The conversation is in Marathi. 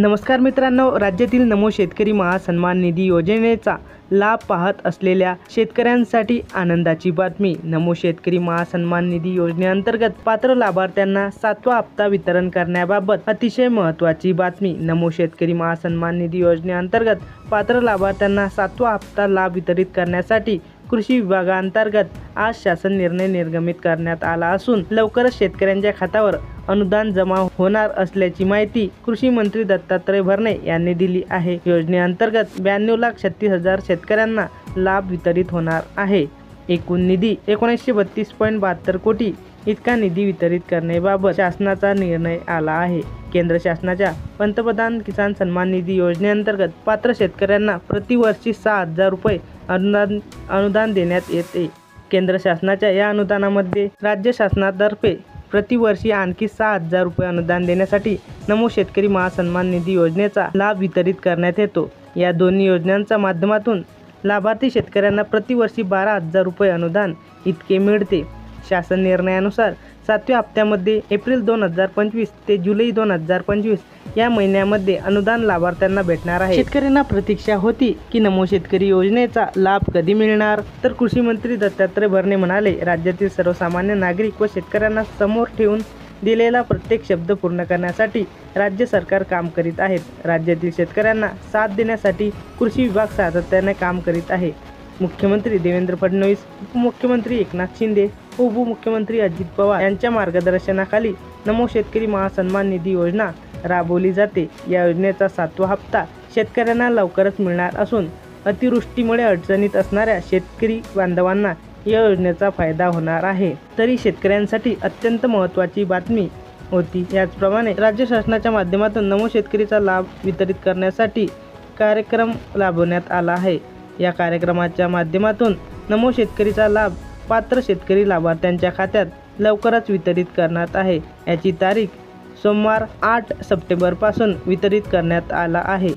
नमस्कार मित्रांनो, राज्यातील नमो शेतकरी महासन्मान निधी योजनेचा लाभ पाहत असलेल्या शेतकऱ्यांसाठी आनंदाची बातमी। नमो शेतकरी महासन्मान निधी योजनेअंतर्गत पात्र लाभार्थ्यांना 7वा हप्ता वितरण करण्याबाबत अतिशय महत्त्वाची बातमी। नमो शेतकरी महासन्मान निधी योजनेअंतर्गत पात्र लाभार्थ्यांना 7वा हप्ता लाभ वितरित करण्यासाठी कृषी विभागांतर्गत आज शासन निर्णय निर्गमित करण्यात आला असून लवकरच शेतकऱ्यांच्या खात्यावर अनुदान जमा होणार असल्याची माहिती कृषी मंत्री दत्तात्रय भरणे यांनी दिली आहे। योजनेअंतर्गत 92,36,000 शेतकऱ्यांना लाभ वितरित होणार आहे। एकूण निधी 1932.72 कोटी इतका निधी वितरित करण्याबाबत शासनाचा निर्णय आला आहे। केंद्र शासनाच्या पंतप्रधान किसान सन्मान निधी योजनेअंतर्गत पात्र शेतकऱ्यांना प्रतिवर्षी 6,000 रुपये अनुदान देण्यात येते। केंद्र शासनाच्या या अनुदानामध्ये राज्य शासनातर्फे प्रतिवर्षी आणखी 6,000 रुपये अनुदान देण्यासाठी नमो शेतकरी महासन्मान निधी योजनेचा लाभ वितरित करण्यात येतो। या दोन्ही योजनांच्या माध्यमातून लाभार्थी शेतकऱ्यांना प्रतिवर्षी 12,000 रुपये अनुदान इतके मिळते। शासन निर्णयानुसार 7व्या हप्त्यामध्ये एप्रिल 2025 ते जुलै 2025 या महिन्यामध्ये अनुदान लाभार्थ्यांना भेटणार आहे। शेतकऱ्यांना प्रतीक्षा होती की नमो शेतकरी योजनेचा लाभ कधी मिळणार, तर कृषी मंत्री दत्तात्रय भरणे म्हणाले, राज्यातील सर्वसामान्य नागरिक व शेतकऱ्यांना समोर ठेवून दिलेला प्रत्येक शब्द पूर्ण करण्यासाठी राज्य सरकार काम करीत आहेत। राज्यातील शेतकऱ्यांना साथ देण्यासाठी कृषी विभाग सातत्याने काम करीत आहे। मुख्यमंत्री देवेंद्र फडणवीस, उपमुख्यमंत्री एकनाथ शिंदे, उपमुख्यमंत्री अजित पवार यांच्या मार्गदर्शनाखाली नमो शेतकरी महासन्मान निधी योजना राबवली जाते। या योजनेचा 7वा हप्ता शेतकऱ्यांना लवकरच मिळणार असून अतिवृष्टीमुळे अडचणीत असणाऱ्या शेतकरी बांधवांना या योजनेचा फायदा होणार आहे। तरी शेतकऱ्यांसाठी अत्यंत महत्त्वाची बातमी होती। याचप्रमाणे राज्य शासनाच्या माध्यमातून नमो शेतकरीचा लाभ वितरित करण्यासाठी कार्यक्रम राबवण्यात आला आहे। या कार्यक्रमाच्या माध्यमातून नमो शेतकरीचा लाभ पात्र शेतकरी लाभार्थ्यांच्या खात्यात लवकरच वितरित करण्यात आहे। याची तारीख सोमवार 8 सप्टेंबरपासून वितरित करण्यात आला आहे।